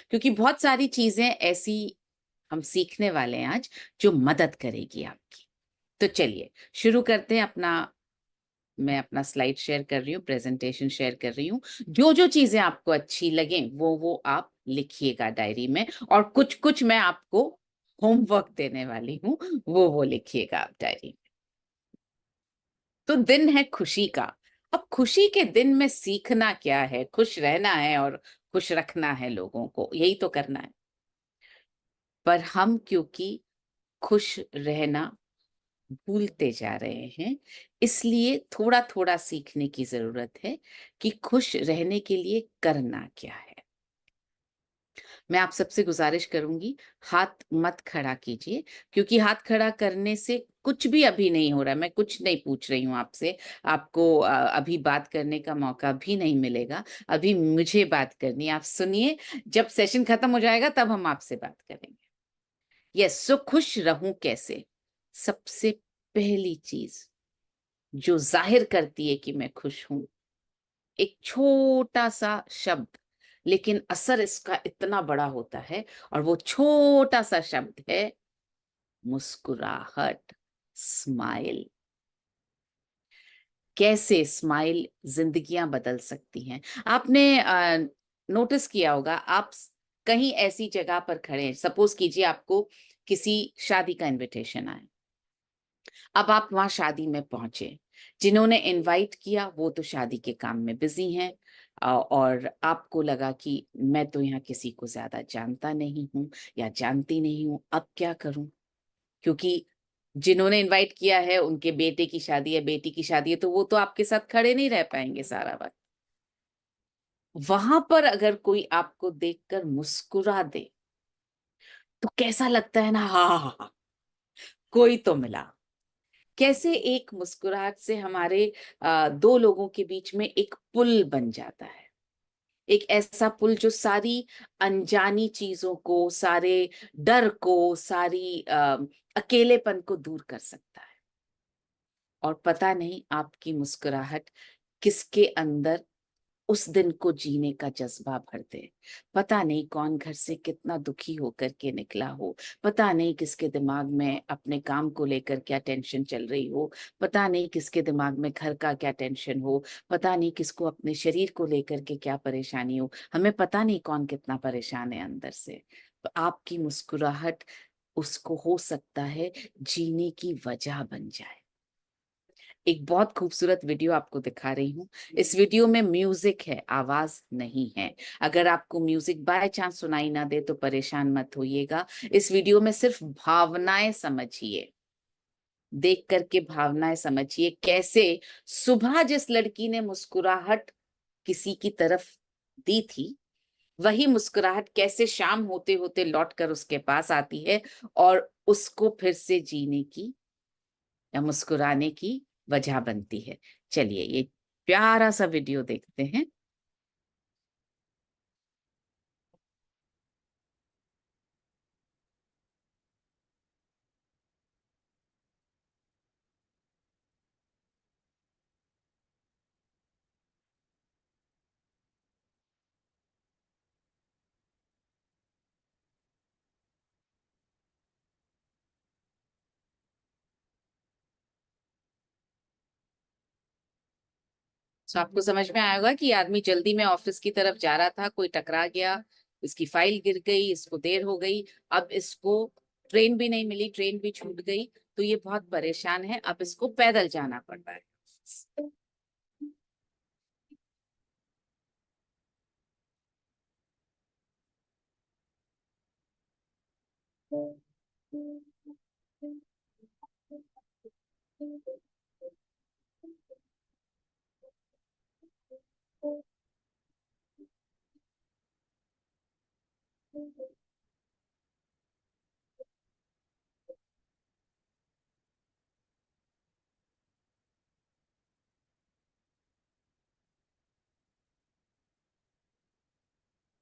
क्योंकि बहुत सारी चीजें ऐसी हम सीखने वाले हैं आज जो मदद करेगी आपकी। तो चलिए शुरू करते हैं अपना। मैं अपना स्लाइड शेयर कर रही हूँ, प्रेजेंटेशन शेयर कर रही हूँ। जो जो चीजें आपको अच्छी लगे वो आप लिखिएगा डायरी में, और कुछ कुछ मैं आपको होमवर्क देने वाली हूँ, वो लिखिएगा आप डायरी में। तो दिन है खुशी का। अब खुशी के दिन में सीखना क्या है? खुश रहना है और खुश रखना है लोगों को, यही तो करना है। पर हम क्योंकि खुश रहना भूलते जा रहे हैं, इसलिए थोड़ा थोड़ा सीखने की जरूरत है कि खुश रहने के लिए करना क्या है। मैं आप सबसे गुजारिश करूंगी, हाथ मत खड़ा कीजिए, क्योंकि हाथ खड़ा करने से कुछ भी अभी नहीं हो रहा। मैं कुछ नहीं पूछ रही हूँ आपसे, आपको अभी बात करने का मौका भी नहीं मिलेगा। अभी मुझे बात करनी है, आप सुनिए। जब सेशन खत्म हो जाएगा तब हम आपसे बात करेंगे। यस, सो खुश रहूं कैसे? सबसे पहली चीज जो जाहिर करती है कि मैं खुश हूं, एक छोटा सा शब्द, लेकिन असर इसका इतना बड़ा होता है। और वो छोटा सा शब्द है मुस्कुराहट, स्माइल। कैसे स्माइल जिंदगियां बदल सकती हैं। आपने नोटिस किया होगा, आप कहीं ऐसी जगह पर खड़े हैं, सपोज कीजिए आपको किसी शादी का इनविटेशन आए। अब आप वहां शादी में पहुंचे, जिन्होंने इनवाइट किया वो तो शादी के काम में बिजी हैं, और आपको लगा कि मैं तो यहाँ किसी को ज्यादा जानता नहीं हूँ या जानती नहीं हूँ, अब क्या करूं? क्योंकि जिन्होंने इनवाइट किया है उनके बेटे की शादी है, बेटी की शादी है, तो वो तो आपके साथ खड़े नहीं रह पाएंगे सारा वक्त। वहां पर अगर कोई आपको देखकर मुस्कुरा दे तो कैसा लगता है ना? हाँ हाँ हाँ हाँ, कोई तो मिला। कैसे एक मुस्कुराहट से हमारे दो लोगों के बीच में एक पुल बन जाता है। एक ऐसा पुल जो सारी अनजानी चीजों को, सारे डर को, सारी अकेलेपन को दूर कर सकता है। और पता नहीं आपकी मुस्कुराहट किसके अंदर उस दिन को जीने का जज्बा भर दे। पता नहीं कौन घर से कितना दुखी होकर के निकला हो, पता नहीं किसके दिमाग में अपने काम को लेकर क्या टेंशन चल रही हो, पता नहीं किसके दिमाग में घर का क्या टेंशन हो, पता नहीं किसको अपने शरीर को लेकर के क्या परेशानी हो। हमें पता नहीं कौन कितना परेशान है अंदर से। तो आपकी मुस्कुराहट उसको हो सकता है जीने की वजह बन जाए। एक बहुत खूबसूरत वीडियो आपको दिखा रही हूँ। इस वीडियो में म्यूजिक है, आवाज नहीं है। अगर आपको म्यूजिक बाय चांस सुनाई ना दे तो परेशान मत होइएगा। इस वीडियो में सिर्फ भावनाएं समझिए, देख करके भावनाएं समझिए। कैसे सुबह जिस लड़की ने मुस्कुराहट किसी की तरफ दी थी, वही मुस्कुराहट कैसे शाम होते होते लौट कर उसके पास आती है और उसको फिर से जीने की या मुस्कुराने की वजह बनती है। चलिए ये प्यारा सा वीडियो देखते हैं। तो आपको समझ में आएगा कि आदमी जल्दी में ऑफिस की तरफ जा रहा था, कोई टकरा गया, इसकी फाइल गिर गई, इसको देर हो गई। अब इसको ट्रेन भी नहीं मिली, ट्रेन भी छूट गई, तो ये बहुत परेशान है। अब इसको पैदल जाना पड़ रहा है।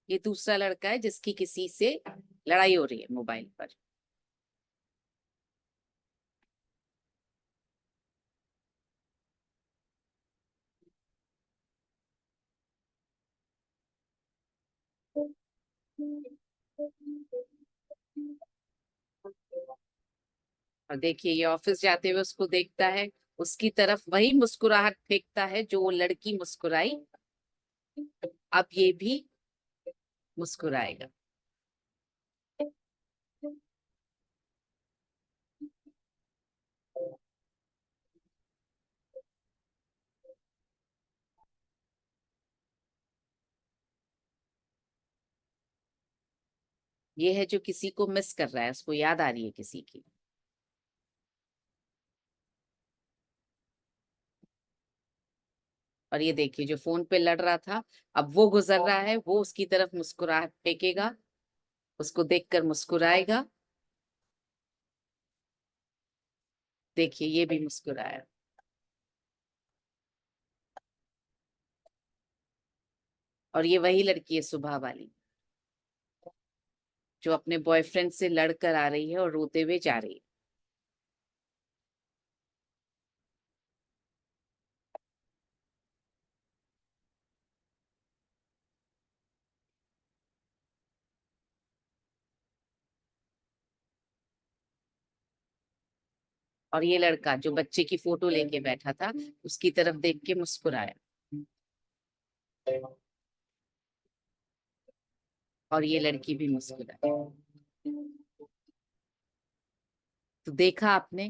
ये दूसरा लड़का है जिसकी किसी से लड़ाई हो रही है मोबाइल पर। और देखिए ये ऑफिस जाते हुए उसको देखता है, उसकी तरफ वही मुस्कुराहट फेंकता है जो वो लड़की मुस्कुराई, अब ये भी मुस्कुराएगा। ये है जो किसी को मिस कर रहा है, उसको याद आ रही है किसी की। और ये देखिए जो फोन पे लड़ रहा था, अब वो गुजर रहा है, वो उसकी तरफ मुस्कुराहट फेंकेगा, उसको देखकर मुस्कुराएगा। देखिए ये भी मुस्कुराया। और ये वही लड़की है सुबह वाली, जो अपने बॉयफ्रेंड से लड़कर आ रही है और रोते हुए जा रही है। और ये लड़का जो बच्चे की फोटो लेके बैठा था, उसकी तरफ देख के मुस्कुराया। और ये लड़की भी मुस्कुराई। तो देखा आपने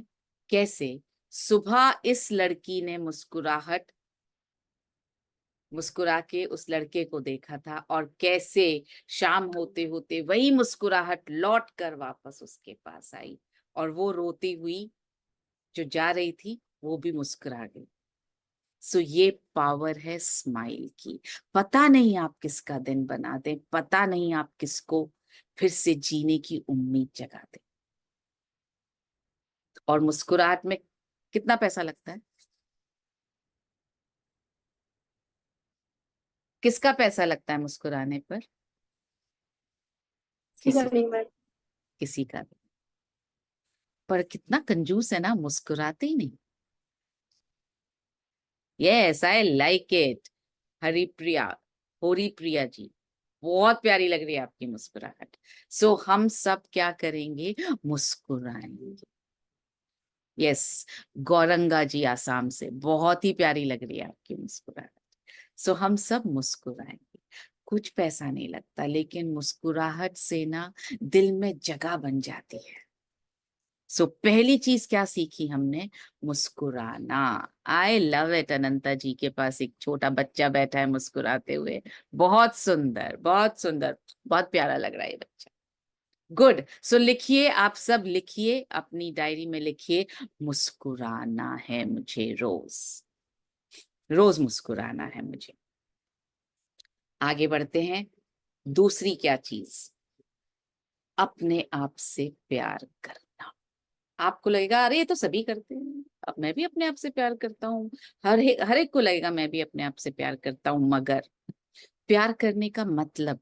कैसे सुबह इस लड़की ने मुस्कुरा के उस लड़के को देखा था, और कैसे शाम होते होते वही मुस्कुराहट लौट कर वापस उसके पास आई, और वो रोती हुई जो जा रही थी वो भी मुस्कुरा गई। सो ये पावर है स्माइल की। पता नहीं आप किसका दिन बना दें, पता नहीं आप किसको फिर से जीने की उम्मीद जगा दें। और मुस्कुराहट में कितना पैसा लगता है? किसका पैसा लगता है मुस्कुराने पर? सीधा किसी नहीं मैं। किसी का भी। पर कितना कंजूस है ना, मुस्कुराते ही नहीं। Yes I like it. Haripriya, होरी प्रिया जी, बहुत प्यारी लग रही है आपकी मुस्कुराहट। सो हम सब क्या करेंगे? मुस्कुराएंगे। यस, गौरंगा जी आसाम से, बहुत ही प्यारी लग रही है आपकी मुस्कुराहट। सो हम सब मुस्कुराएंगे। कुछ पैसा नहीं लगता, लेकिन मुस्कुराहट से ना दिल में जगह बन जाती है। सो पहली चीज क्या सीखी हमने? मुस्कुराना। I love it. अनंता जी के पास एक छोटा बच्चा बैठा है मुस्कुराते हुए। बहुत सुंदर, बहुत सुंदर, बहुत प्यारा लग रहा है ये बच्चा। गुड। सो लिखिए, आप सब लिखिए, अपनी डायरी में लिखिए, मुस्कुराना है मुझे रोज, रोज मुस्कुराना है मुझे। आगे बढ़ते हैं। दूसरी क्या चीज? अपने आप से प्यार करना। आपको लगेगा अरे ये तो सभी करते हैं, अब मैं भी अपने आप से प्यार करता हूँ। हर एक को लगेगा मैं भी अपने आप से प्यार करता हूँ, मगर प्यार करने का मतलब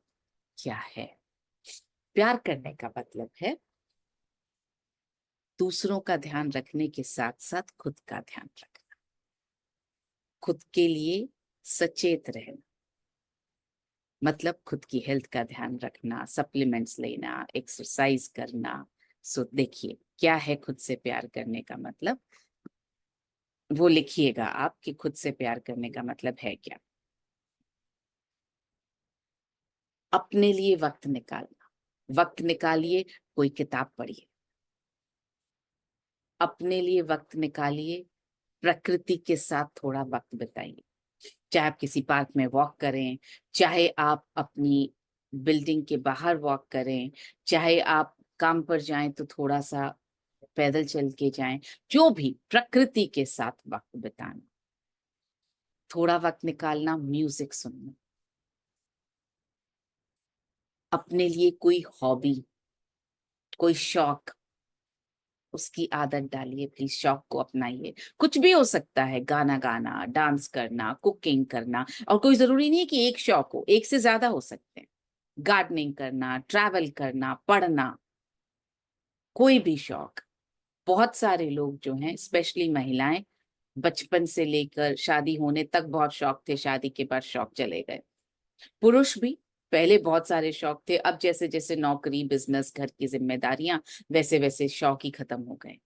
क्या है? प्यार करने का मतलब है दूसरों का ध्यान रखने के साथ साथ खुद का ध्यान रखना, खुद के लिए सचेत रहना। मतलब खुद की हेल्थ का ध्यान रखना, सप्लीमेंट्स लेना, एक्सरसाइज करना। सो देखिए क्या है खुद से प्यार करने का मतलब, वो लिखिएगा आप कि खुद से प्यार करने का मतलब है क्या। अपने लिए वक्त निकालना। वक्त निकालिए, कोई किताब पढ़िए। अपने लिए वक्त निकालिए, प्रकृति के साथ थोड़ा वक्त बिताइए। चाहे आप किसी पार्क में वॉक करें, चाहे आप अपनी बिल्डिंग के बाहर वॉक करें, चाहे आप काम पर जाएं तो थोड़ा सा पैदल चल के जाएं, जो भी, प्रकृति के साथ वक्त बिताना। थोड़ा वक्त निकालना, म्यूजिक सुनना। अपने लिए कोई हॉबी, कोई शौक, उसकी आदत डालिए प्लीज, शौक को अपनाइए। कुछ भी हो सकता है, गाना गाना, डांस करना, कुकिंग करना। और कोई जरूरी नहीं है कि एक शौक हो, एक से ज्यादा हो सकते हैं। गार्डनिंग करना, ट्रैवल करना, पढ़ना, कोई भी शौक। बहुत सारे लोग जो हैं, स्पेशली महिलाएं, बचपन से लेकर शादी होने तक बहुत शौक थे, शादी के बाद शौक चले गए। पुरुष भी पहले बहुत सारे शौक थे, अब जैसे जैसे नौकरी, बिजनेस, घर की जिम्मेदारियां, वैसे वैसे शौक ही खत्म हो गए।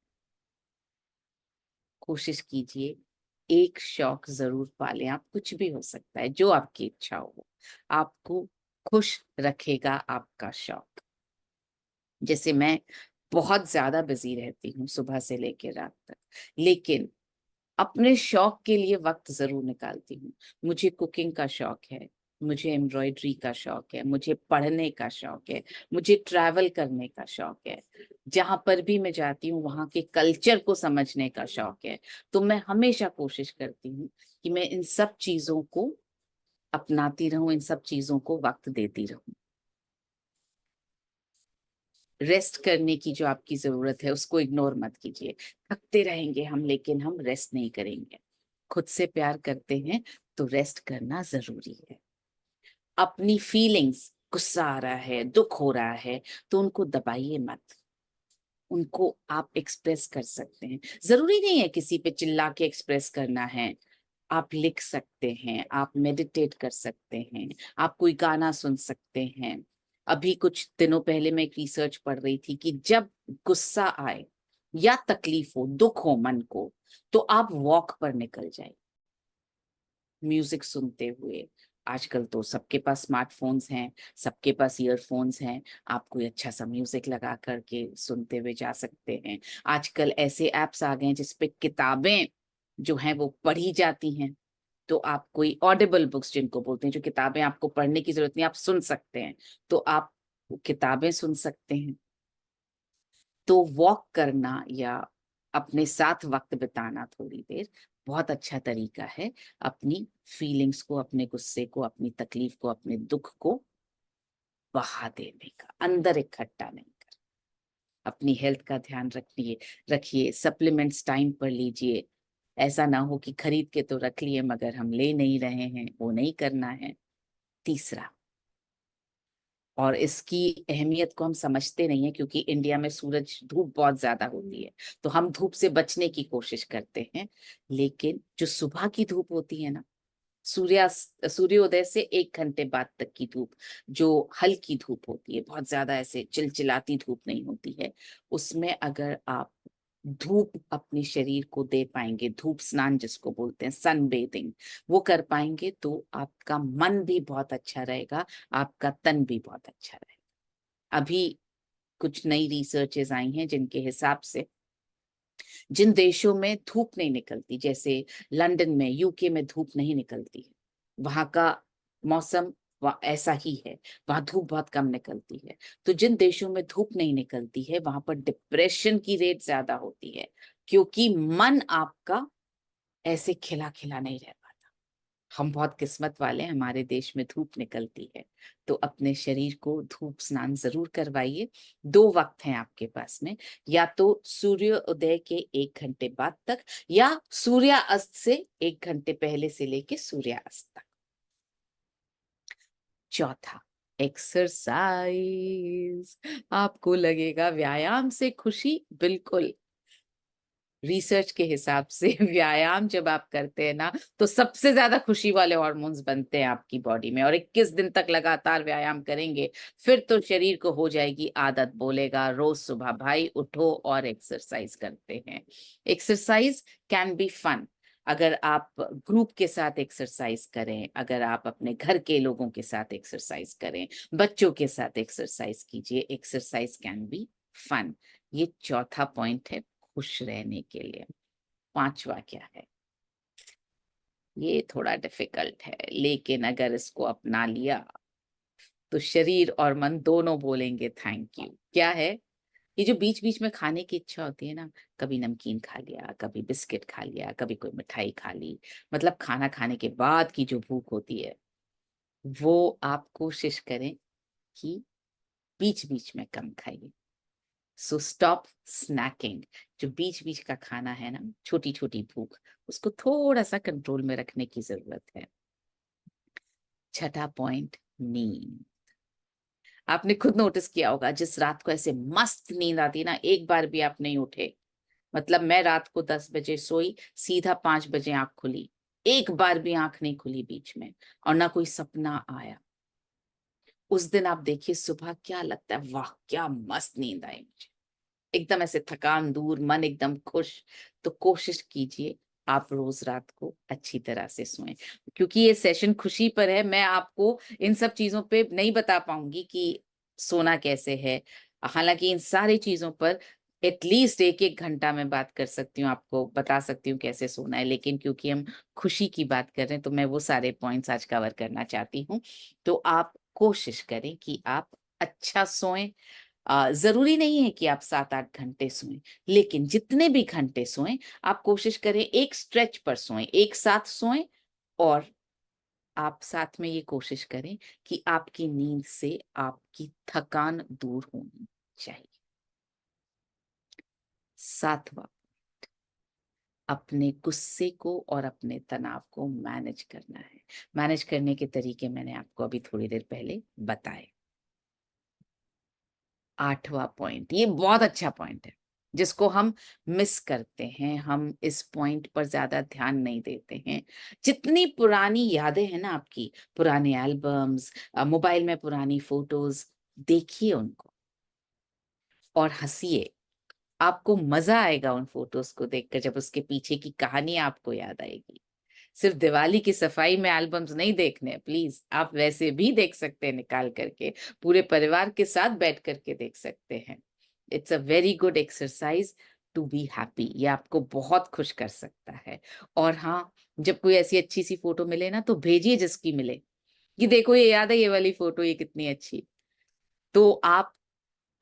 कोशिश कीजिए एक शौक जरूर पालें। आप कुछ भी हो सकता है, जो आपकी इच्छा हो, आपको खुश रखेगा आपका शौक। जैसे मैं बहुत ज्यादा बिजी रहती हूँ सुबह से लेकर रात तक, लेकिन अपने शौक के लिए वक्त जरूर निकालती हूँ। मुझे कुकिंग का शौक है, मुझे एम्ब्रॉयडरी का शौक है, मुझे पढ़ने का शौक है, मुझे ट्रैवल करने का शौक है, जहां पर भी मैं जाती हूँ वहां के कल्चर को समझने का शौक है। तो मैं हमेशा कोशिश करती हूँ कि मैं इन सब चीजों को अपनाती रहूं, इन सब चीजों को वक्त देती रहूं। रेस्ट करने की जो आपकी जरूरत है उसको इग्नोर मत कीजिए। थकते रहेंगे हम, लेकिन हम रेस्ट नहीं करेंगे। खुद से प्यार करते हैं तो रेस्ट करना जरूरी है। अपनी फीलिंग्स, गुस्सा आ रहा है, दुख हो रहा है, तो उनको दबाइए मत। उनको आप एक्सप्रेस कर सकते हैं। जरूरी नहीं है किसी पे चिल्ला के एक्सप्रेस करना है। आप लिख सकते हैं, आप मेडिटेट कर सकते हैं, आप कोई गाना सुन सकते हैं। अभी कुछ दिनों पहले मैं एक रिसर्च पढ़ रही थी कि जब गुस्सा आए या तकलीफ हो, दुख हो मन को, तो आप वॉक पर निकल जाए म्यूजिक सुनते हुए। आजकल तो सबके पास स्मार्टफोन्स हैं, सबके पास ईयरफोन्स हैं। आप कोई अच्छा सा म्यूजिक लगा करके सुनते हुए जा सकते हैं। आजकल ऐसे एप्स आ गए हैं जिसपे किताबें जो हैं वो पढ़ी जाती हैं। तो आप कोई ऑडिबल बुक्स जिनको बोलते हैं, जो किताबें आपको पढ़ने की जरूरत नहीं, आप सुन सकते हैं, तो आप किताबें सुन सकते हैं। तो वॉक करना या अपने साथ वक्त बिताना थोड़ी देर बहुत अच्छा तरीका है अपनी फीलिंग्स को, अपने गुस्से को, अपनी तकलीफ को, अपने दुख को बहा देने का, अंदर इकट्ठा नहीं कर। अपनी हेल्थ का ध्यान रखिए, सप्लीमेंट्स टाइम पर लीजिए। ऐसा ना हो कि खरीद के तो रख लिए मगर हम ले नहीं रहे हैं, वो नहीं करना है। तीसरा, और इसकी अहमियत को हम समझते नहीं है क्योंकि इंडिया में सूरज धूप बहुत ज्यादा होती है, तो हम धूप से बचने की कोशिश करते हैं। लेकिन जो सुबह की धूप होती है ना, सूर्योदय से 1 घंटे बाद तक की धूप, जो हल्की धूप होती है, बहुत ज्यादा ऐसे चिलचिलाती धूप नहीं होती है, उसमें अगर आप धूप अपने शरीर को दे पाएंगे, धूप स्नान जिसको बोलते हैं, सन बेथिंग, वो कर पाएंगे, तो आपका मन भी बहुत अच्छा रहेगा, आपका तन भी बहुत अच्छा रहेगा। अभी कुछ नई रिसर्चेस आई हैं जिनके हिसाब से जिन देशों में धूप नहीं निकलती, जैसे लंदन में, यूके में धूप नहीं निकलती है, वहां का मौसम ऐसा ही है, वहां धूप बहुत कम निकलती है। तो जिन देशों में धूप नहीं निकलती है वहां पर डिप्रेशन की रेट ज्यादा होती है, क्योंकि मन आपका ऐसे खिला खिला नहीं रह पाता। हम बहुत किस्मत वाले हैं, हमारे देश में धूप निकलती है। तो अपने शरीर को धूप स्नान जरूर करवाइए। 2 वक्त हैं आपके पास में, या तो सूर्योदय के 1 घंटे बाद तक, या सूर्यास्त से 1 घंटे पहले से लेके सूर्यास्त तक। चौथा, एक्सरसाइज। आपको लगेगा व्यायाम से खुशी, बिल्कुल। रिसर्च के हिसाब से व्यायाम जब आप करते हैं ना, तो सबसे ज्यादा खुशी वाले हार्मोन्स बनते हैं आपकी बॉडी में। और 21 दिन तक लगातार व्यायाम करेंगे, फिर तो शरीर को हो जाएगी आदत, बोलेगा रोज सुबह भाई उठो और एक्सरसाइज करते हैं। Exercise can be fun. अगर आप ग्रुप के साथ एक्सरसाइज करें, अगर आप अपने घर के लोगों के साथ एक्सरसाइज करें, बच्चों के साथ एक्सरसाइज कीजिए, एक्सरसाइज कैन बी फन। ये चौथा पॉइंट है खुश रहने के लिए। पांचवा क्या है, ये थोड़ा डिफिकल्ट है, लेकिन अगर इसको अपना लिया तो शरीर और मन दोनों बोलेंगे थैंक यू। क्या है? ये जो बीच बीच में खाने की इच्छा होती है ना, कभी नमकीन खा लिया, कभी बिस्किट खा लिया, कभी कोई मिठाई खा ली, मतलब खाना खाने के बाद की जो भूख होती है, वो आप कोशिश करें कि बीच बीच में कम खाइए। So stop snacking. जो बीच बीच का खाना है ना, छोटी छोटी भूख, उसको थोड़ा सा कंट्रोल में रखने की जरूरत है। छठा पॉइंट, नींद। आपने खुद नोटिस किया होगा, जिस रात को ऐसे मस्त नींद आती है ना, एक बार भी आप नहीं उठे, मतलब मैं रात को 10 बजे सोई, सीधा 5 बजे आंख खुली, एक बार भी आंख नहीं खुली बीच में, और ना कोई सपना आया। उस दिन आप देखिए सुबह क्या लगता है, वाह क्या मस्त नींद आई मुझे। एकदम ऐसे थकान दूर, मन एकदम खुश, तो कोशिश कीजिए आप रोज रात को अच्छी तरह से सोएं। क्योंकि ये सेशन खुशी पर है, मैं आपको इन सब चीजों पे नहीं बता पाऊंगी कि सोना कैसे है। हालांकि इन सारी चीजों पर एटलीस्ट एक एक घंटा में बात कर सकती हूँ, आपको बता सकती हूँ कैसे सोना है, लेकिन क्योंकि हम खुशी की बात कर रहे हैं तो मैं वो सारे पॉइंट्स आज कवर करना चाहती हूँ। तो आप कोशिश करें कि आप अच्छा सोएं। जरूरी नहीं है कि आप 7-8 घंटे सोएं, लेकिन जितने भी घंटे सोएं आप कोशिश करें एक स्ट्रेच पर सोएं, एक साथ सोएं। और आप साथ में ये कोशिश करें कि आपकी नींद से आपकी थकान दूर होनी चाहिए। 7वां, अपने गुस्से को और अपने तनाव को मैनेज करना है। मैनेज करने के तरीके मैंने आपको अभी थोड़ी देर पहले बताए। 8वां पॉइंट, ये बहुत अच्छा पॉइंट है जिसको हम मिस करते हैं, हम इस पॉइंट पर ज्यादा ध्यान नहीं देते हैं। जितनी पुरानी यादें हैं ना आपकी, पुराने एल्बम्स, मोबाइल में पुरानी फोटोज, देखिए उनको और हंसिए। आपको मजा आएगा उन फोटोज को देखकर, जब उसके पीछे की कहानी आपको याद आएगी। सिर्फ दिवाली की सफाई में एल्बम्स नहीं देखने, प्लीज आप वैसे भी देख सकते हैं निकाल करके, पूरे परिवार के साथ बैठ करके देख सकते हैं। It's a very good exercise to be happy, ये आपको बहुत खुश कर सकता है। और हाँ, जब कोई ऐसी अच्छी सी फोटो मिले ना तो भेजिए जिसकी मिले, कि देखो ये याद है ये वाली फोटो, ये कितनी अच्छी। तो आप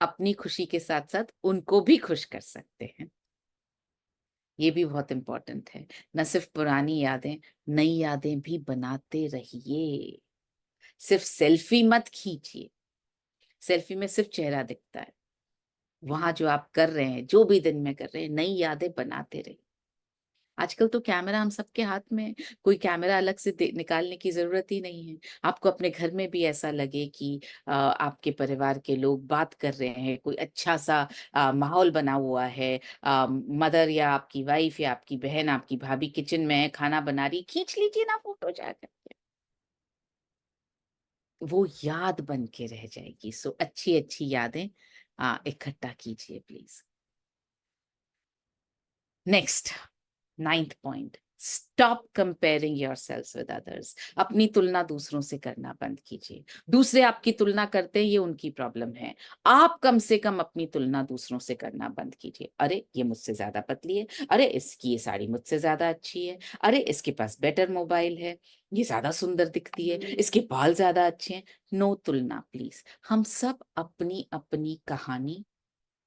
अपनी खुशी के साथ साथ उनको भी खुश कर सकते हैं। ये भी बहुत इंपॉर्टेंट है। न सिर्फ पुरानी यादें, नई यादें भी बनाते रहिए। सिर्फ सेल्फी मत खींचिए, सेल्फी में सिर्फ चेहरा दिखता है। वहां जो आप कर रहे हैं, जो भी दिन में कर रहे हैं, नई यादें बनाते रहिए। आजकल तो कैमरा हम सबके हाथ में है, कोई कैमरा अलग से निकालने की जरूरत ही नहीं है। आपको अपने घर में भी ऐसा लगे कि आपके परिवार के लोग बात कर रहे हैं, कोई अच्छा सा माहौल बना हुआ है, मदर या आपकी वाइफ या आपकी बहन, आपकी भाभी किचन में है, खाना बना रही, खींच लीजिए ना फोटो जाकर के। वो याद बन के रह जाएगी। सो अच्छी अच्छी यादें इकट्ठा कीजिए please. Next, 9th point, stop comparing yourself with others. अपनी तुलना दूसरों से करना बंद कीजिए। दूसरे आपकी तुलना करते हैं, ये उनकी प्रॉब्लम है। आप कम से कम अपनी तुलना दूसरों से करना बंद कीजिए। अरे ये मुझसे ज्यादा पतली है, अरे इसकी ये साड़ी मुझसे ज्यादा अच्छी है, अरे इसके पास बेटर मोबाइल है, ये ज्यादा सुंदर दिखती है, इसके बाल ज्यादा अच्छे हैं। नो तुलना प्लीज। हम सब अपनी अपनी कहानी,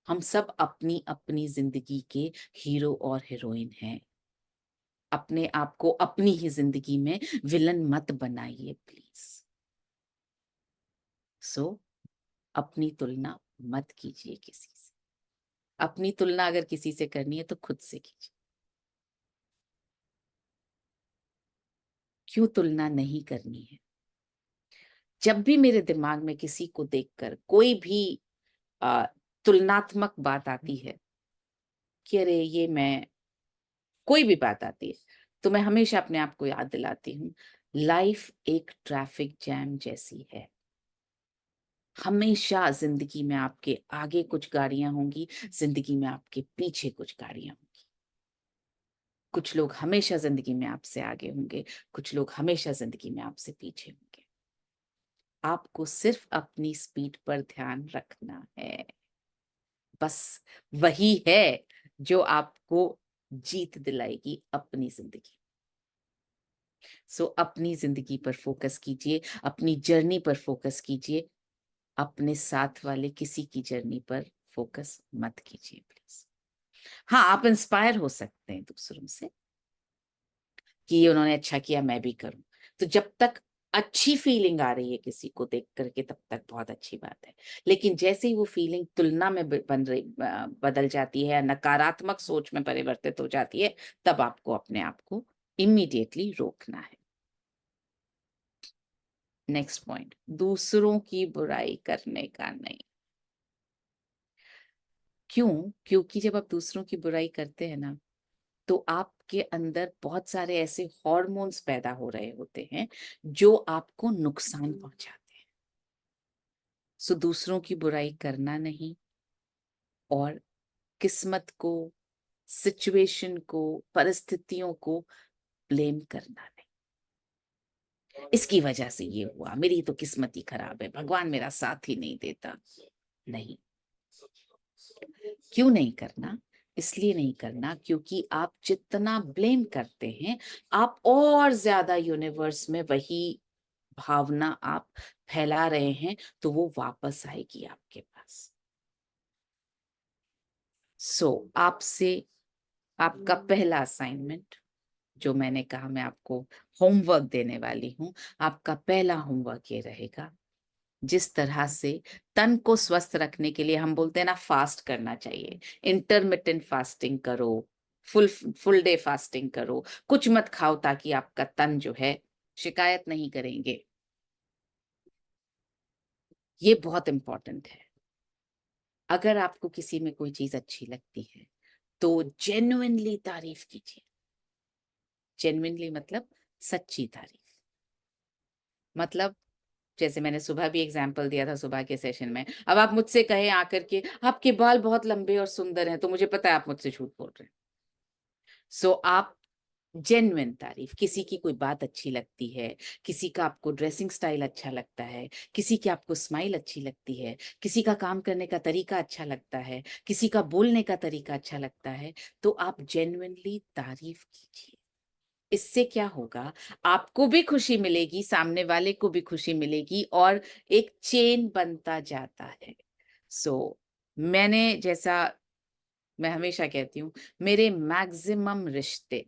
हम सब अपनी अपनी जिंदगी के हीरो और हीरोइन हैं। अपने आप को अपनी ही जिंदगी में विलन मत बनाइए प्लीज। सो अपनी तुलना मत कीजिए किसी से। अपनी तुलना अगर किसी से करनी है तो खुद से कीजिए। क्यों तुलना नहीं करनी है? जब भी मेरे दिमाग में किसी को देखकर कोई भी आ, तुलनात्मक बात आती है कि अरे ये मैं, कोई भी बात आती है, तो मैं हमेशा अपने आप को याद दिलाती हूँ, लाइफ एक ट्रैफिक जैम जैसी है। हमेशा जिंदगी में आपके आगे कुछ गाड़ियां होंगी, जिंदगी में आपके पीछे कुछ गाड़ियां होंगी। कुछ लोग हमेशा जिंदगी में आपसे आगे होंगे, कुछ लोग हमेशा जिंदगी में आपसे पीछे होंगे। आपको सिर्फ अपनी स्पीड पर ध्यान रखना है। बस वही है जो आपको जीत दिलाएगी अपनी जिंदगी। सो अपनी जिंदगी पर फोकस कीजिए, अपनी जर्नी पर फोकस कीजिए। अपने साथ वाले किसी की जर्नी पर फोकस मत कीजिए प्लीज। हाँ, आप इंस्पायर हो सकते हैं दूसरों से कि ये उन्होंने अच्छा किया, मैं भी करूं। तो जब तक अच्छी फीलिंग आ रही है किसी को देख करके, तब तक बहुत अच्छी बात है। लेकिन जैसे ही वो फीलिंग तुलना में बन रही बदल जाती है, नकारात्मक सोच में परिवर्तित हो जाती है, तब आपको अपने आप को इमीडिएटली रोकना है। नेक्स्ट पॉइंट, दूसरों की बुराई करने का नहीं। क्यों? क्योंकि जब आप दूसरों की बुराई करते हैं ना, तो आपके अंदर बहुत सारे ऐसे हॉर्मोन्स पैदा हो रहे होते हैं जो आपको नुकसान पहुंचाते हैं। सो दूसरों की बुराई करना नहीं, और किस्मत को, सिचुएशन को, परिस्थितियों को ब्लेम करना नहीं। इसकी वजह से ये हुआ, मेरी तो किस्मत ही खराब है, भगवान मेरा साथ ही नहीं देता। नहीं, क्यों नहीं करना? इसलिए नहीं करना क्योंकि आप जितना ब्लेम करते हैं, आप और ज्यादा यूनिवर्स में वही भावना आप फैला रहे हैं, तो वो वापस आएगी आपके पास। आपसे आपका पहला असाइनमेंट, जो मैंने कहा मैं आपको होमवर्क देने वाली हूं, आपका पहला होमवर्क ये रहेगा, जिस तरह से तन को स्वस्थ रखने के लिए हम बोलते हैं ना, फास्ट करना चाहिए, इंटरमिटेंट फास्टिंग करो, फुल फुल डे फास्टिंग करो, कुछ मत खाओ ताकि आपका तन जो है शिकायत नहीं करेंगे। ये बहुत इंपॉर्टेंट है। अगर आपको किसी में कोई चीज अच्छी लगती है तो जेन्युइनली तारीफ कीजिए। जेन्युइनली मतलब सच्ची तारीफ। मतलब जैसे मैंने सुबह भी एग्जाम्पल दिया था सुबह के सेशन में, अब आप मुझसे कहें आकर के आपके बाल बहुत लंबे और सुंदर हैं, तो मुझे पता है आप मुझसे झूठ बोल रहे हैं। आप जेन्युइन तारीफ, किसी की कोई बात अच्छी लगती है, किसी का आपको ड्रेसिंग स्टाइल अच्छा लगता है, किसी की आपको स्माइल अच्छी लगती है, किसी का काम करने का तरीका अच्छा लगता है, किसी का बोलने का तरीका अच्छा लगता है, तो आप जेन्युइनली तारीफ कीजिए। इससे क्या होगा, आपको भी खुशी मिलेगी, सामने वाले को भी खुशी मिलेगी, और एक चेन बनता जाता है। मैंने जैसा मैं हमेशा कहती हूँ, मेरे मैक्सिमम रिश्ते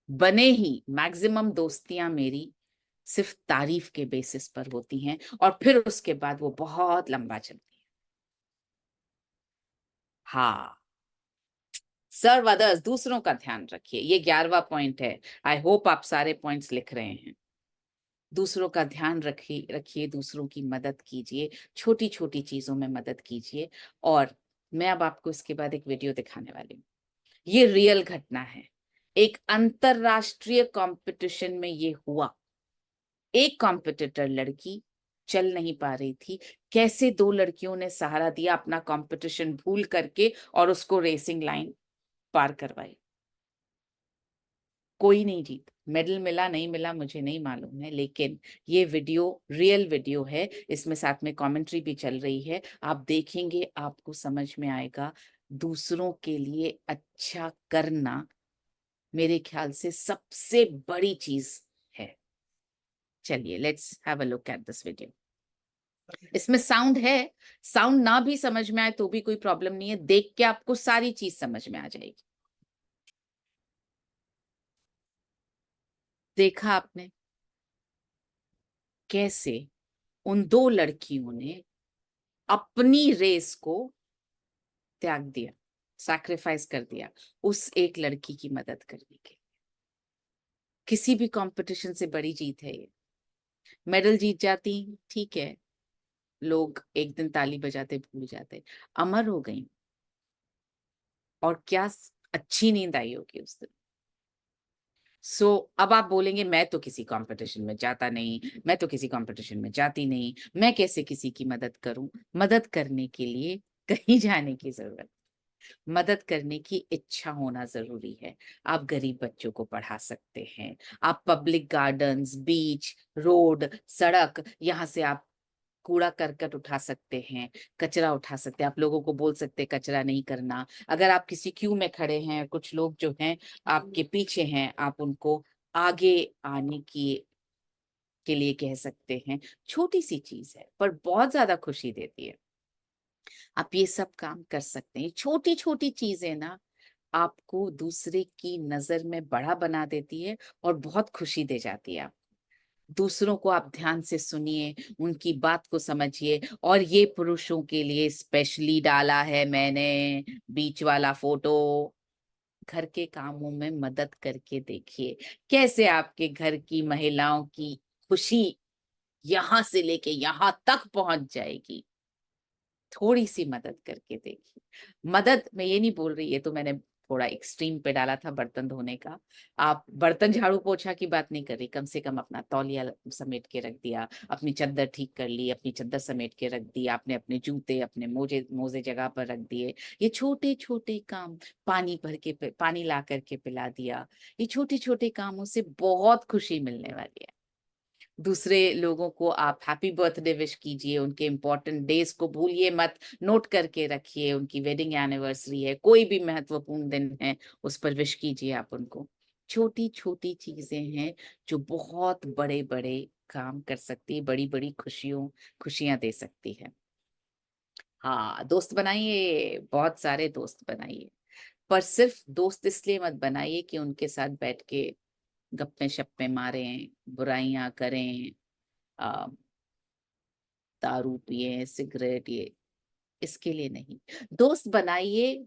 बने ही, मैक्सिमम दोस्तियां मेरी सिर्फ तारीफ के बेसिस पर होती हैं, और फिर उसके बाद वो बहुत लंबा चलती है। हाँ, सर्व अदर्स, दूसरों का ध्यान रखिए, ये 11वां पॉइंट है। आई होप आप सारे पॉइंट्स लिख रहे हैं। दूसरों का ध्यान रखिए, दूसरों की मदद कीजिए, छोटी छोटी चीजों में मदद कीजिए। और मैं अब आपको इसके बाद एक वीडियो दिखाने वाली हूँ। ये रियल घटना है, एक अंतरराष्ट्रीय कंपटीशन में ये हुआ। एक कॉम्पिटिटर लड़की चल नहीं पा रही थी, कैसे दो लड़कियों ने सहारा दिया, अपना कंपटीशन भूल करके, और उसको रेसिंग लाइन पार करवाई। कोई नहीं जीत, मेडल मिला नहीं मिला मुझे नहीं मालूम है, लेकिन ये वीडियो रियल वीडियो है, इसमें साथ में कमेंट्री भी चल रही है। आप देखेंगे, आपको समझ में आएगा, दूसरों के लिए अच्छा करना मेरे ख्याल से सबसे बड़ी चीज है। चलिए, let's have a look at this video. इसमें साउंड है, साउंड ना भी समझ में आए तो भी कोई प्रॉब्लम नहीं है, देख के आपको सारी चीज समझ में आ जाएगी। देखा आपने कैसे उन दो लड़कियों ने अपनी रेस को त्याग दिया, सैक्रिफाइस कर दिया, उस एक लड़की की मदद करने के। किसी भी कंपटीशन से बड़ी जीत है ये। मेडल जीत जाती, ठीक है, लोग एक दिन ताली बजाते भूल जाते, अमर हो गई, और क्या अच्छी नींद आई होगी उस दिन। अब आप बोलेंगे मैं तो किसी कंपटीशन में जाता नहीं, मैं तो किसी कंपटीशन में जाती नहीं, मैं कैसे किसी की मदद करूं? मदद करने के लिए कहीं जाने की जरूरत, मदद करने की इच्छा होना जरूरी है। आप गरीब बच्चों को पढ़ा सकते हैं, आप पब्लिक गार्डन्स, बीच, रोड, सड़क, यहाँ से आप कूड़ा करकट उठा सकते हैं, कचरा उठा सकते हैं, आप लोगों को बोल सकते हैं कचरा नहीं करना। अगर आप किसी क्यू में खड़े हैं, कुछ लोग जो हैं आपके पीछे हैं, आप उनको आगे आने की के लिए कह सकते हैं। छोटी सी चीज है पर बहुत ज्यादा खुशी देती है। आप ये सब काम कर सकते हैं, छोटी छोटी चीजें ना आपको दूसरे की नजर में बड़ा बना देती है और बहुत खुशी दे जाती है। दूसरों को आप ध्यान से सुनिए, उनकी बात को समझिए। और ये पुरुषों के लिए स्पेशली डाला है मैंने बीच वाला फोटो। घर के कामों में मदद करके देखिए, कैसे आपके घर की महिलाओं की खुशी यहां से लेके यहां तक पहुंच जाएगी। थोड़ी सी मदद करके देखिए। मदद मैं ये नहीं बोल रही, ये तो मैंने थोड़ा एक्सट्रीम पे डाला था बर्तन धोने का। आप बर्तन झाड़ू पोछा की बात नहीं कर रही, कम से कम अपना तौलिया समेट के रख दिया, अपनी चद्दर ठीक कर ली, अपनी चद्दर समेट के रख दी, आपने अपने जूते अपने मोजे मोजे जगह पर रख दिए। ये छोटे छोटे काम, पानी भर के पानी ला करके पिला दिया, ये छोटे छोटे कामों से बहुत खुशी मिलने वाली है। दूसरे लोगों को आप हैप्पी बर्थडे विश कीजिए, उनके इंपॉर्टेंट डेज को भूलिए मत, नोट करके रखिए, उनकी वेडिंग एनिवर्सरी है, कोई भी महत्वपूर्ण दिन है, उस पर विश कीजिए आप उनको। छोटी छोटी चीजें हैं जो बहुत बड़े बड़े काम कर सकती है, बड़ी बड़ी खुशियां दे सकती है। हाँ, दोस्त बनाइए, बहुत सारे दोस्त बनाइए, पर सिर्फ दोस्त इसलिए मत बनाइए कि उनके साथ बैठ के गप्पे शप्पे मारें, बुराइयां करें, आ, दारू पिए, सिगरेट, ये इसके लिए नहीं। दोस्त बनाइए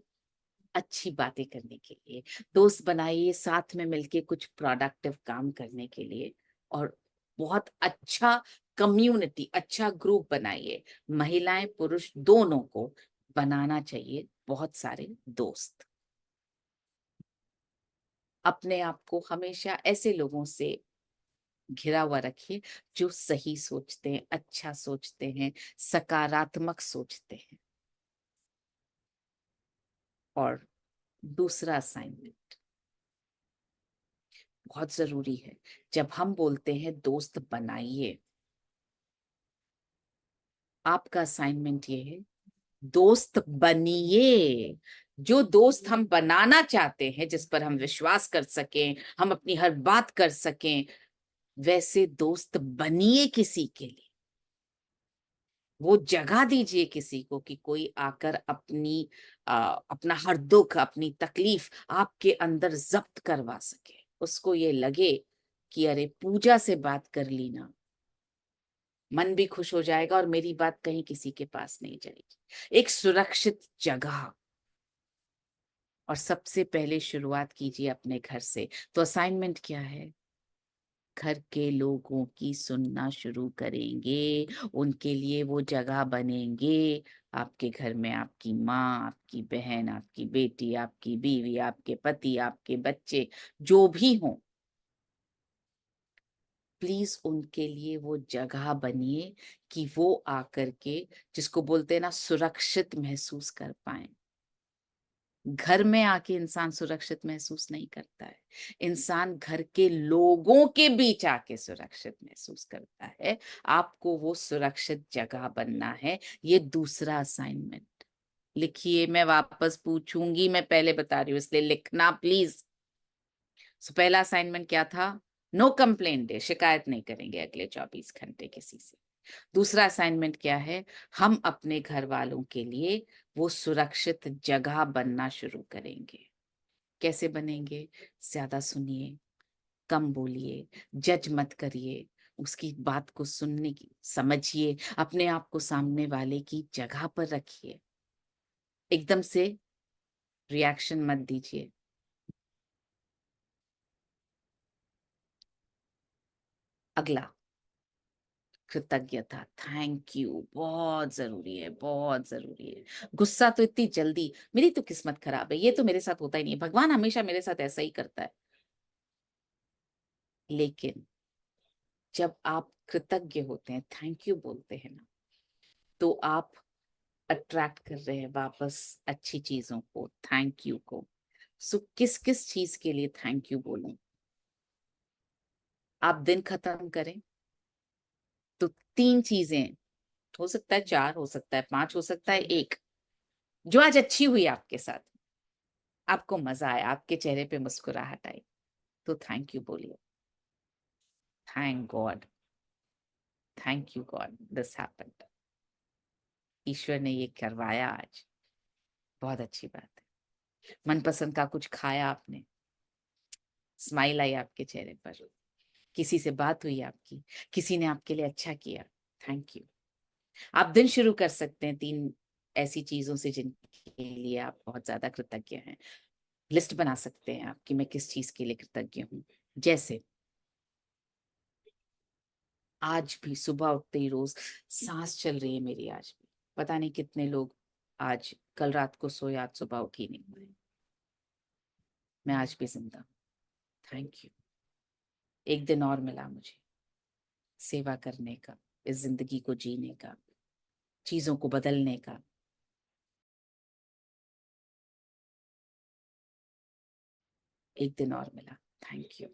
अच्छी बातें करने के लिए, दोस्त बनाइए साथ में मिलके कुछ प्रोडक्टिव काम करने के लिए, और बहुत अच्छा कम्युनिटी, अच्छा ग्रुप बनाइए। महिलाएं पुरुष दोनों को बनाना चाहिए बहुत सारे दोस्त। अपने आप को हमेशा ऐसे लोगों से घिरा हुआ रखिए जो सही सोचते हैं, अच्छा सोचते हैं, सकारात्मक सोचते हैं। और दूसरा असाइनमेंट बहुत जरूरी है, जब हम बोलते हैं दोस्त बनाइए, आपका असाइनमेंट ये है, दोस्त बनिए। जो दोस्त हम बनाना चाहते हैं, जिस पर हम विश्वास कर सकें, हम अपनी हर बात कर सकें, वैसे दोस्त बनिए किसी के लिए। वो जगह दीजिए किसी को कि कोई आकर अपना हर दुख, अपनी तकलीफ आपके अंदर जब्त करवा सके, उसको ये लगे कि अरे पूजा से बात कर ली ना, मन भी खुश हो जाएगा और मेरी बात कहीं किसी के पास नहीं जाएगी। एक सुरक्षित जगह। और सबसे पहले शुरुआत कीजिए अपने घर से। तो असाइनमेंट क्या है? घर के लोगों की सुनना शुरू करेंगे, उनके लिए वो जगह बनेंगे। आपके घर में आपकी माँ, आपकी बहन, आपकी बेटी, आपकी बीवी, आपके पति, आपके बच्चे, जो भी हों, प्लीज उनके लिए वो जगह बनिए कि वो आकर के, जिसको बोलते हैं ना, सुरक्षित महसूस कर पाए। घर में आके इंसान सुरक्षित महसूस नहीं करता है, इंसान घर के लोगों के बीच आके सुरक्षित महसूस करता है। आपको वो सुरक्षित जगह बनना है। ये दूसरा असाइनमेंट लिखिए, मैं वापस पूछूंगी, मैं पहले बता रही हूँ इसलिए लिखना प्लीज। पहला असाइनमेंट क्या था? नो कंप्लेंट डे, शिकायत नहीं करेंगे अगले 24 घंटे किसी से। दूसरा असाइनमेंट क्या है? हम अपने घर वालों के लिए वो सुरक्षित जगह बनना शुरू करेंगे। कैसे बनेंगे? ज्यादा सुनिए, कम बोलिए, जज मत करिए, उसकी बात को सुनने की समझिए, अपने आप को सामने वाले की जगह पर रखिए, एकदम से रिएक्शन मत दीजिए। अगला, कृतज्ञता, थैंक यू, बहुत जरूरी है, बहुत जरूरी है। गुस्सा तो इतनी जल्दी, मेरी तो किस्मत खराब है, ये तो मेरे साथ होता ही नहीं है, भगवान हमेशा मेरे साथ ऐसा ही करता है। लेकिन जब आप कृतज्ञ होते हैं, थैंक यू बोलते हैं ना, तो आप अट्रैक्ट कर रहे हैं वापस अच्छी चीजों को, थैंक यू को। सो किस किस चीज के लिए थैंक यू बोलूं? आप दिन खत्म करें तो 3 चीजें, हो सकता है 4, हो सकता है 5, हो सकता है एक, जो आज अच्छी हुई आपके साथ, आपको मजा आया, आपके चेहरे पे मुस्कुराहट आई, तो थैंक यू बोलिए। Thank God, thank you God this happened. ईश्वर ने ये करवाया आज, बहुत अच्छी बात है। मनपसंद का कुछ खाया आपने, स्माइल आई आपके चेहरे पर, किसी से बात हुई आपकी, किसी ने आपके लिए अच्छा किया, थैंक यू। आप दिन शुरू कर सकते हैं 3 ऐसी चीजों से जिनके लिए आप बहुत ज्यादा कृतज्ञ हैं। लिस्ट बना सकते हैं आप कि मैं किस चीज के लिए कृतज्ञ हूँ। जैसे आज भी सुबह उठते ही रोज सांस चल रही है मेरी, आज भी पता नहीं कितने लोग आज कल रात को सोए, आज सुबह उठ ही नहीं पाए। मैं आज भी जिंदा हूँ, थैंक यू। एक दिन और मिला मुझे सेवा करने का, इस जिंदगी को जीने का, चीजों को बदलने का। एक दिन और मिला, थैंक यू।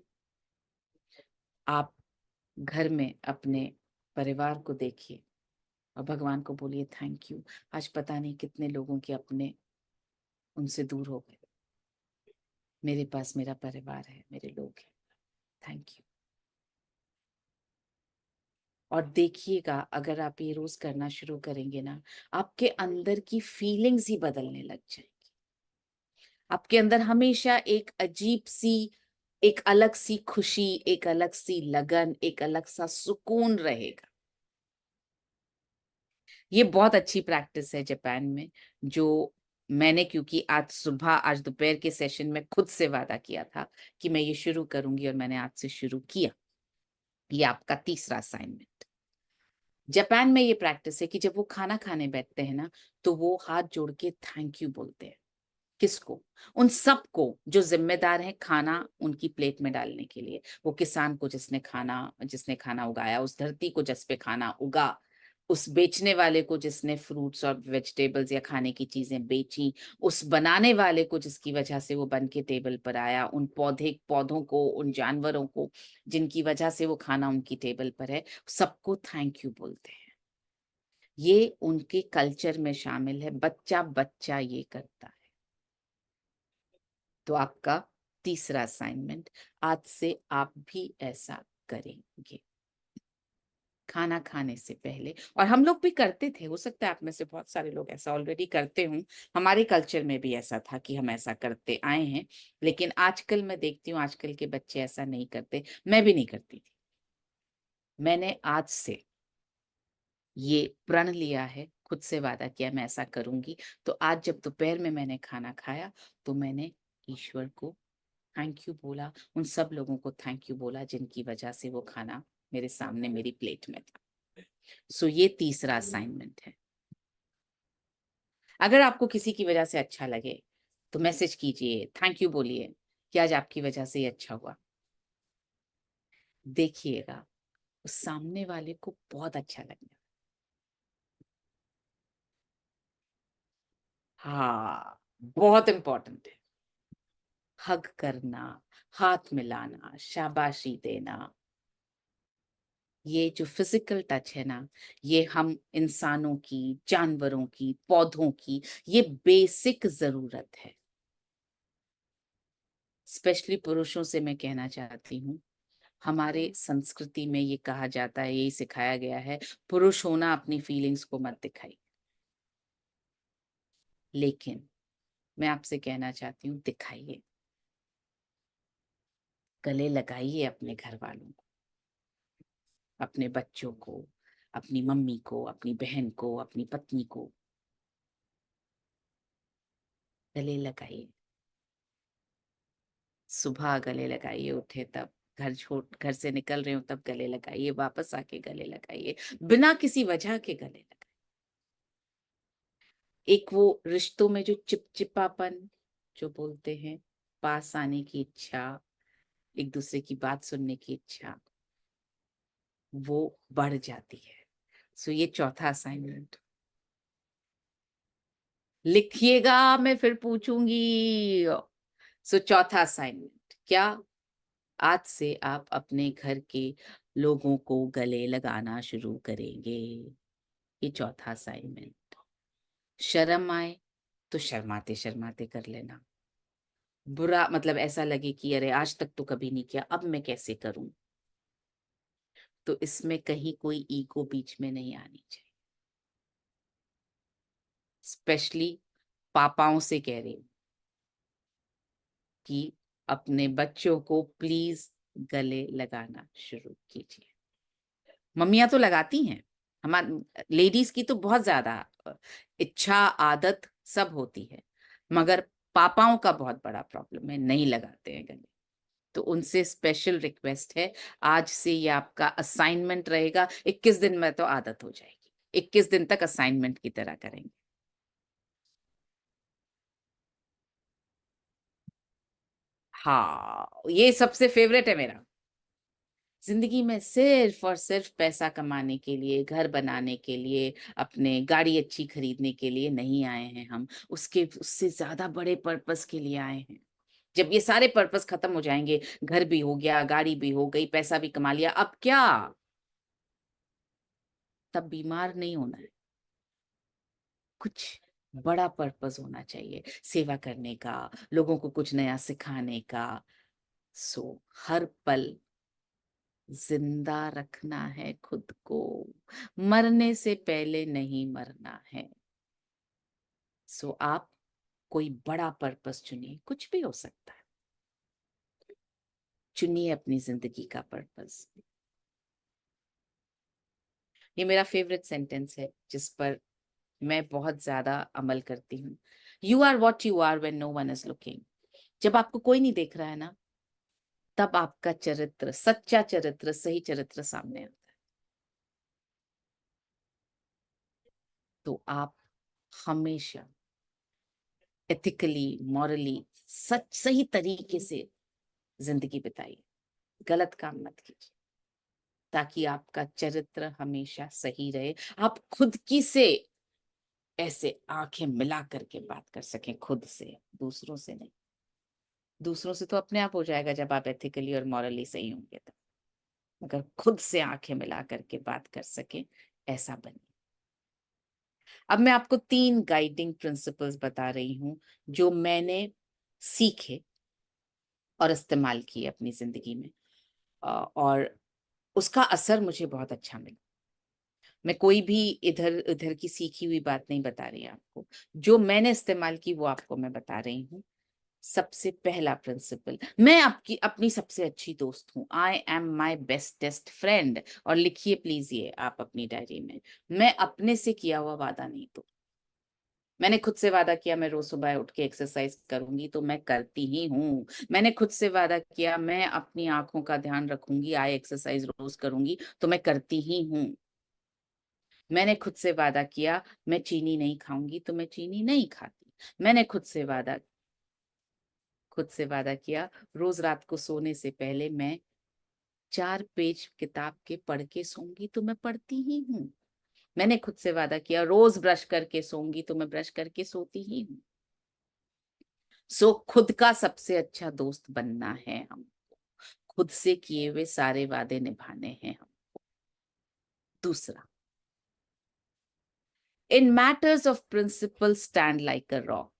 आप घर में अपने परिवार को देखिए और भगवान को बोलिए थैंक यू। आज पता नहीं कितने लोगों के अपने उनसे दूर हो गए, मेरे पास मेरा परिवार है, मेरे लोग हैं, थैंक यू। और देखिएगा, अगर आप ये रोज करना शुरू करेंगे ना, आपके अंदर की फीलिंग्स ही बदलने लग जाएंगी। आपके अंदर हमेशा एक अजीब सी, एक अलग सी खुशी, एक अलग सी लगन, एक अलग सा सुकून रहेगा। ये बहुत अच्छी प्रैक्टिस है जापान में, जो मैंने, क्योंकि आज सुबह, आज दोपहर के सेशन में खुद से वादा किया था कि मैं ये शुरू करूंगी, और मैंने आज से शुरू किया। ये आपका तीसरा असाइनमेंट। जापान में ये प्रैक्टिस है कि जब वो खाना खाने बैठते हैं ना, तो वो हाथ जोड़ के थैंक यू बोलते हैं। किसको? उन सबको जो जिम्मेदार है खाना उनकी प्लेट में डालने के लिए। वो किसान को जिसने खाना उगाया, उस धरती को जिस पे खाना उगा, उस बेचने वाले को जिसने फ्रूट्स और वेजिटेबल्स या खाने की चीजें बेची, उस बनाने वाले को जिसकी वजह से वो बन के टेबल पर आया, उन पौधों को, उन जानवरों को जिनकी वजह से वो खाना उनकी टेबल पर है, सबको थैंक यू बोलते हैं। ये उनके कल्चर में शामिल है, बच्चा बच्चा ये करता है। तो आपका तीसरा असाइनमेंट, आज से आप भी ऐसा करेंगे खाना खाने से पहले। और हम लोग भी करते थे, हो सकता है आप में से बहुत सारे लोग ऐसा ऑलरेडी करते हों। हमारे कल्चर में भी ऐसा था कि हम ऐसा करते आए हैं, लेकिन आजकल मैं देखती हूँ आजकल के बच्चे ऐसा नहीं करते। मैं भी नहीं करती थी। मैंने आज से ये प्रण लिया है, खुद से वादा किया मैं ऐसा करूंगी। तो आज जब दोपहर में मैंने खाना खाया, तो मैंने ईश्वर को थैंक यू बोला, उन सब लोगों को थैंक यू बोला जिनकी वजह से वो खाना मेरे सामने मेरी प्लेट में था। सो ये तीसरा असाइनमेंट है। अगर आपको किसी की वजह से अच्छा लगे तो मैसेज कीजिए, थैंक यू बोलिए कि आज आपकी वजह से ये अच्छा हुआ। देखिएगा उस सामने वाले को बहुत अच्छा लगेगा। हाँ, बहुत इंपॉर्टेंट है। हग करना, हाथ मिलाना, शाबाशी देना, ये जो फिजिकल टच है ना, ये हम इंसानों की, जानवरों की, पौधों की, ये बेसिक जरूरत है। स्पेशली पुरुषों से मैं कहना चाहती हूँ, हमारे संस्कृति में ये कहा जाता है, यही सिखाया गया है, पुरुष होना अपनी फीलिंग्स को मत दिखाई। लेकिन मैं आपसे कहना चाहती हूँ, दिखाइए, गले लगाइए अपने घर वालों को, अपने बच्चों को, अपनी मम्मी को, अपनी बहन को, अपनी पत्नी को गले लगाइए। सुबह गले लगाइए, उठे तब, घर से निकल रहे हो तब गले लगाइए, वापस आके गले लगाइए, बिना किसी वजह के गले लगाइए। एक वो रिश्तों में जो चिपचिपापन जो बोलते हैं, पास आने की इच्छा, एक दूसरे की बात सुनने की इच्छा, वो बढ़ जाती है। सो ये चौथा असाइनमेंट लिखिएगा, मैं फिर पूछूंगी। सो चौथा असाइनमेंट क्या? आज से आप अपने घर के लोगों को गले लगाना शुरू करेंगे। ये चौथा असाइनमेंट। शर्म आए तो शर्माते शर्माते कर लेना। बुरा मतलब ऐसा लगे कि अरे आज तक तो कभी नहीं किया, अब मैं कैसे करूं, तो इसमें कहीं कोई ईगो बीच में नहीं आनी चाहिए। स्पेशली पापाओं से कह रही हूं कि अपने बच्चों को प्लीज गले लगाना शुरू कीजिए। मम्मियां तो लगाती हैं, हमार लेडीज की तो बहुत ज्यादा इच्छा, आदत सब होती है, मगर पापाओं का बहुत बड़ा प्रॉब्लम है, नहीं लगाते हैं गले। तो उनसे स्पेशल रिक्वेस्ट है, आज से ये आपका असाइनमेंट रहेगा। 21 दिन में तो आदत हो जाएगी, 21 दिन तक असाइनमेंट की तरह करेंगे। हाँ, ये सबसे फेवरेट है मेरा। जिंदगी में सिर्फ और सिर्फ पैसा कमाने के लिए, घर बनाने के लिए, अपने गाड़ी अच्छी खरीदने के लिए नहीं आए हैं हम, उसके उससे ज्यादा बड़े पर्पस के लिए आए हैं। जब ये सारे पर्पस खत्म हो जाएंगे, घर भी हो गया, गाड़ी भी हो गई, पैसा भी कमा लिया, अब क्या? तब बीमार नहीं होना है। कुछ बड़ा पर्पस होना चाहिए, सेवा करने का, लोगों को कुछ नया सिखाने का। सो हर पल जिंदा रखना है खुद को, मरने से पहले नहीं मरना है। सो आप कोई बड़ा पर्पस चुनिए, कुछ भी हो सकता है। चुनिए अपनी जिंदगी का पर्पस। ये मेरा फेवरेट सेंटेंस है जिस पर मैं बहुत ज्यादा अमल करती हूँ। You are what you are when no one is looking. जब आपको कोई नहीं देख रहा है ना, तब आपका चरित्र, सच्चा चरित्र, सही चरित्र सामने आता है। तो आप हमेशा एथिकली, मॉरली, सच सही तरीके से जिंदगी बिताइए, गलत काम मत कीजिए, ताकि आपका चरित्र हमेशा सही रहे। आप खुद की से ऐसे आंखें मिला करके बात कर सकें, खुद से, दूसरों से नहीं। दूसरों से तो अपने आप हो जाएगा जब आप एथिकली और मॉरली सही होंगे तब, मगर खुद से आंखें मिला करके बात कर सके, ऐसा बनिए। अब मैं आपको 3 गाइडिंग प्रिंसिपल्स बता रही हूं जो मैंने सीखे और इस्तेमाल किए अपनी जिंदगी में, और उसका असर मुझे बहुत अच्छा मिला। मैं कोई भी इधर उधर की सीखी हुई बात नहीं बता रही आपको, जो मैंने इस्तेमाल की वो आपको मैं बता रही हूँ। सबसे पहला प्रिंसिपल, मैं आपकी अपनी सबसे अच्छी दोस्त हूँ, I am my bestest friend. और लिखिए प्लीज ये आप अपनी डायरी में, मैं अपने से किया हुआ वादा नहीं तोड़। मैंने खुद से वादा किया मैं रोज सुबह उठ के एक्सरसाइज करूंगी, तो मैं करती ही हूँ। मैंने खुद से वादा किया मैं अपनी आंखों का ध्यान रखूंगी, आई एक्सरसाइज रोज करूंगी, तो मैं करती ही हूँ। मैंने खुद से वादा किया मैं चीनी नहीं खाऊंगी, तो मैं चीनी नहीं खाती। मैंने खुद से वादा किया रोज रात को सोने से पहले मैं 4 पेज किताब के पढ़ के सोऊंगी, तो मैं पढ़ती ही हूँ। मैंने खुद से वादा किया रोज ब्रश करके सोऊंगी, तो मैं ब्रश करके सोती ही हूँ। सो खुद का सबसे अच्छा दोस्त बनना है हम, खुद से किए हुए सारे वादे निभाने हैं हम। दूसरा, in matters of principle stand like a rock.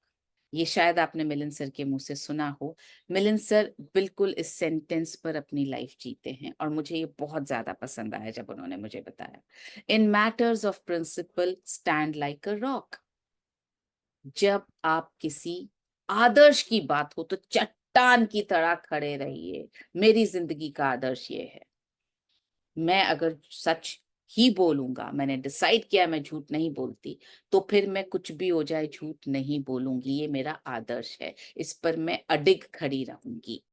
ये शायद आपने मिलिंद सर के मुंह से सुना हो। मिलिंद सर बिल्कुल इस सेंटेंस पर अपनी लाइफ जीते हैं, और मुझे ये बहुत ज्यादा पसंद आया जब उन्होंने मुझे बताया। In matters of principle stand like a rock. जब आप किसी आदर्श की बात हो तो चट्टान की तरह खड़े रहिए। मेरी जिंदगी का आदर्श ये है, मैं अगर सच ही बोलूंगा, मैंने डिसाइड किया मैं झूठ नहीं बोलती, तो फिर मैं कुछ भी हो जाए झूठ नहीं बोलूंगी। ये मेरा आदर्श है, इस पर मैं अडिग खड़ी रहूंगी।